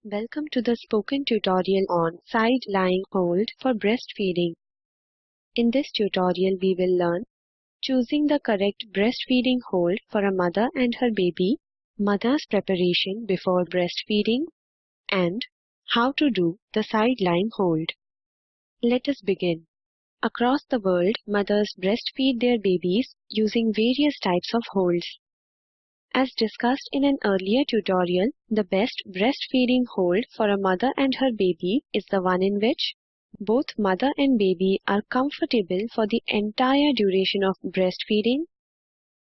Welcome to the spoken tutorial on Sideline Hold for breastfeeding. In this tutorial, we will learn choosing the correct breastfeeding hold for a mother and her baby, mother's preparation before breastfeeding, and how to do the sideline hold. Let us begin. Across the world, mothers breastfeed their babies using various types of holds. As discussed in an earlier tutorial, the best breastfeeding hold for a mother and her baby is the one in which both mother and baby are comfortable for the entire duration of breastfeeding.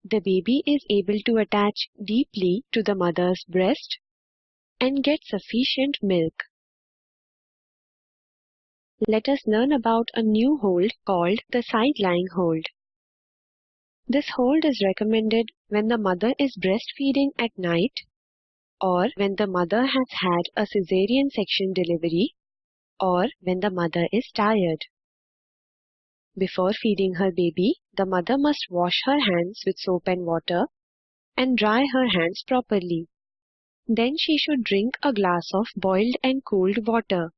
The baby is able to attach deeply to the mother's breast and get sufficient milk. Let us learn about a new hold called the sideline hold. This hold is recommended when the mother is breastfeeding at night or when the mother has had a cesarean section delivery or when the mother is tired. Before feeding her baby, the mother must wash her hands with soap and water and dry her hands properly. Then she should drink a glass of boiled and cooled water.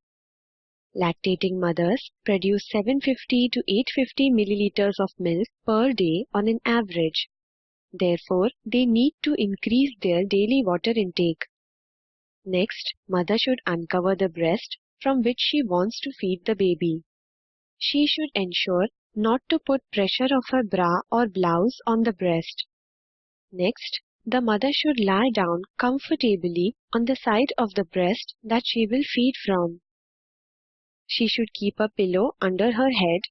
Lactating mothers produce 750 to 850 milliliters of milk per day on an average. Therefore, they need to increase their daily water intake. Next, mother should uncover the breast from which she wants to feed the baby. She should ensure not to put pressure of her bra or blouse on the breast. Next, the mother should lie down comfortably on the side of the breast that she will feed from. She should keep a pillow under her head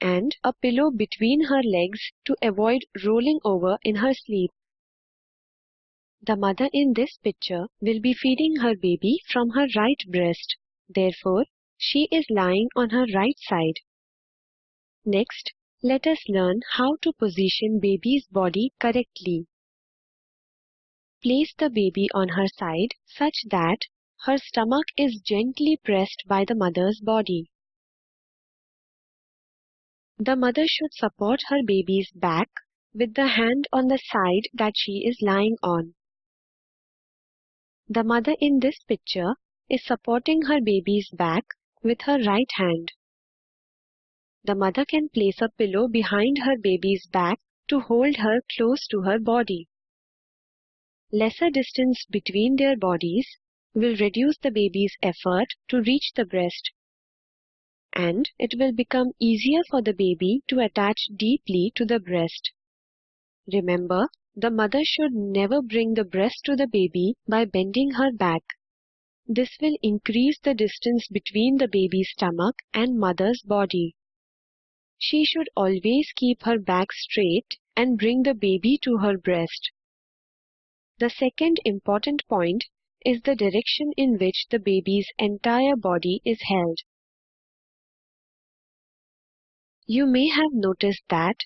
and a pillow between her legs to avoid rolling over in her sleep. The mother in this picture will be feeding her baby from her right breast. Therefore, she is lying on her right side. Next, let us learn how to position baby's body correctly. Place the baby on her side such that her stomach is gently pressed by the mother's body. The mother should support her baby's back with the hand on the side that she is lying on. The mother in this picture is supporting her baby's back with her right hand. The mother can place a pillow behind her baby's back to hold her close to her body. Lesser distance between their bodies will reduce the baby's effort to reach the breast, and it will become easier for the baby to attach deeply to the breast. Remember, the mother should never bring the breast to the baby by bending her back. This will increase the distance between the baby's stomach and mother's body. She should always keep her back straight and bring the baby to her breast. The second important point is the direction in which the baby's entire body is held. You may have noticed that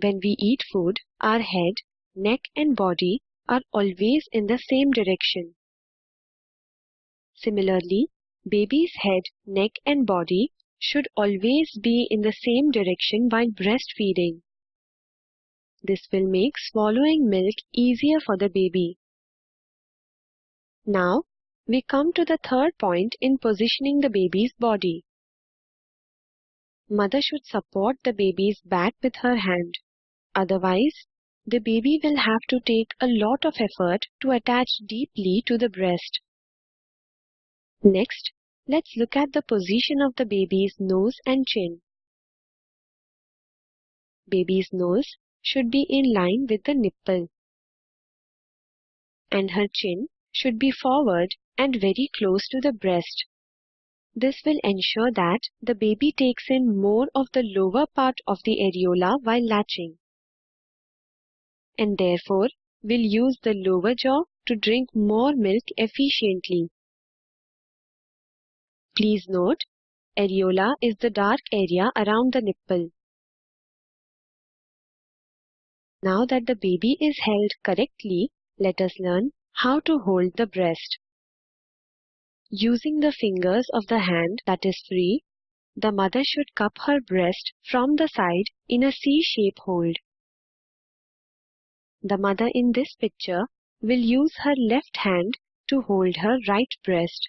when we eat food, our head, neck and body are always in the same direction. Similarly, baby's head, neck and body should always be in the same direction while breastfeeding. This will make swallowing milk easier for the baby. Now, we come to the third point in positioning the baby's body. Mother should support the baby's back with her hand. Otherwise, the baby will have to take a lot of effort to attach deeply to the breast. Next, let's look at the position of the baby's nose and chin. Baby's nose should be in line with the nipple, and her chin should be forward and very close to the breast. This will ensure that the baby takes in more of the lower part of the areola while latching, and therefore will use the lower jaw to drink more milk efficiently. Please note, areola is the dark area around the nipple. Now that the baby is held correctly, let us learn how to hold the breast. Using the fingers of the hand that is free, the mother should cup her breast from the side in a C-shape hold. The mother in this picture will use her left hand to hold her right breast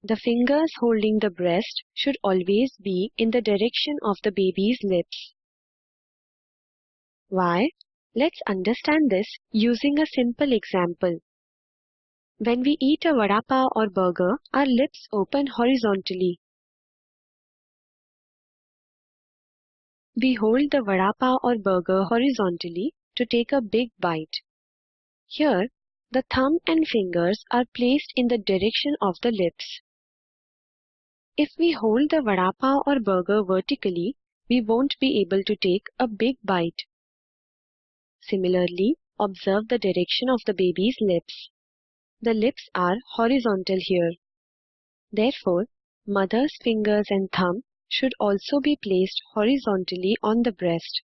The fingers holding the breast should always be in the direction of the baby's lips. Why? Let's understand this using a simple example. When we eat a vada pav or burger, our lips open horizontally. We hold the vada pav or burger horizontally to take a big bite. Here, the thumb and fingers are placed in the direction of the lips. If we hold the vada pav or burger vertically, we won't be able to take a big bite. Similarly, observe the direction of the baby's lips. The lips are horizontal here. Therefore, mother's fingers and thumb should also be placed horizontally on the breast.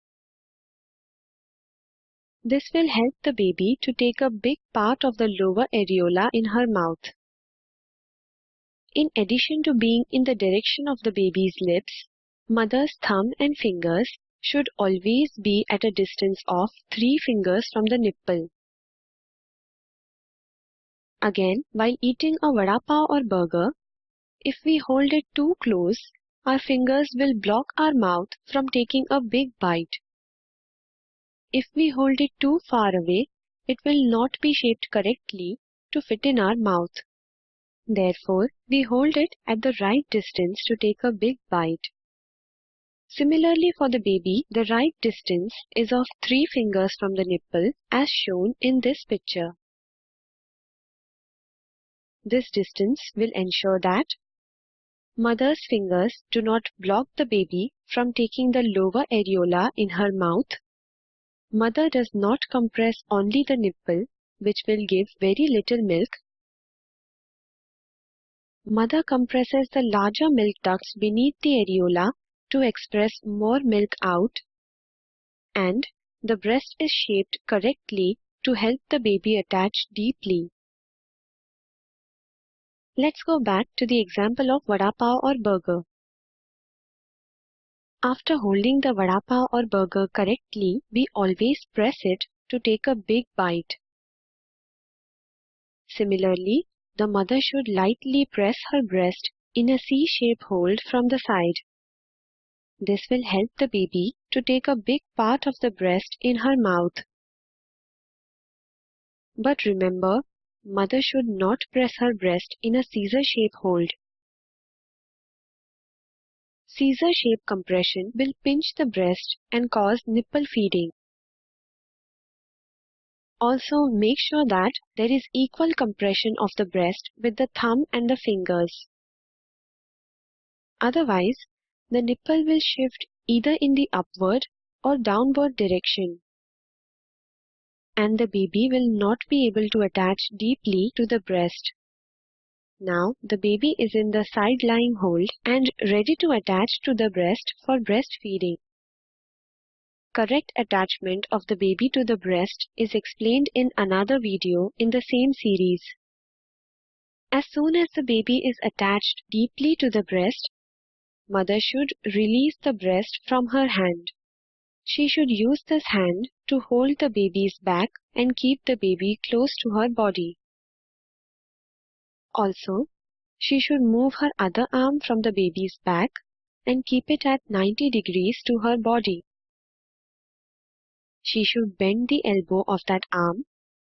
This will help the baby to take a big part of the lower areola in her mouth. In addition to being in the direction of the baby's lips, mother's thumb and fingers should always be at a distance of 3 fingers from the nipple. Again, while eating a vada pav or burger, if we hold it too close, our fingers will block our mouth from taking a big bite. If we hold it too far away, it will not be shaped correctly to fit in our mouth. Therefore, we hold it at the right distance to take a big bite. Similarly, for the baby, the right distance is of 3 fingers from the nipple as shown in this picture. This distance will ensure that mother's fingers do not block the baby from taking the lower areola in her mouth. Mother does not compress only the nipple, which will give very little milk. Mother compresses the larger milk ducts beneath the areola to express more milk out, and the breast is shaped correctly to help the baby attach deeply. Let's go back to the example of vada pav or burger. After holding the vada pav or burger correctly, we always press it to take a big bite. Similarly, the mother should lightly press her breast in a C-shape hold from the side. This will help the baby to take a big part of the breast in her mouth. But remember, mother should not press her breast in a Caesar-shape hold. Caesar-shape compression will pinch the breast and cause nipple feeding. Also, make sure that there is equal compression of the breast with the thumb and the fingers. Otherwise, the nipple will shift either in the upward or downward direction, and the baby will not be able to attach deeply to the breast. Now, the baby is in the side-lying hold and ready to attach to the breast for breastfeeding. Correct attachment of the baby to the breast is explained in another video in the same series. As soon as the baby is attached deeply to the breast, mother should release the breast from her hand. She should use this hand to hold the baby's back and keep the baby close to her body. Also, she should move her other arm from the baby's back and keep it at 90 degrees to her body. She should bend the elbow of that arm,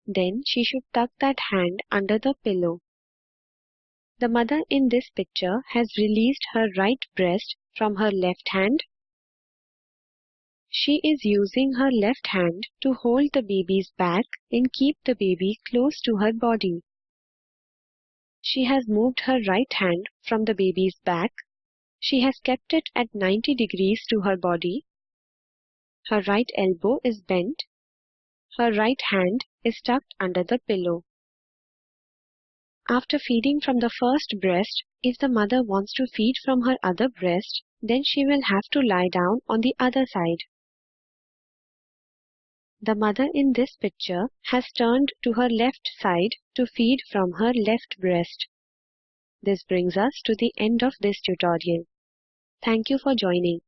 then she should tuck that hand under the pillow. The mother in this picture has released her right breast from her left hand. She is using her left hand to hold the baby's back and keep the baby close to her body. She has moved her right hand from the baby's back. She has kept it at 90 degrees to her body. Her right elbow is bent. Her right hand is tucked under the pillow. After feeding from the first breast, if the mother wants to feed from her other breast, then she will have to lie down on the other side. The mother in this picture has turned to her left side to feed from her left breast. This brings us to the end of this tutorial. Thank you for joining.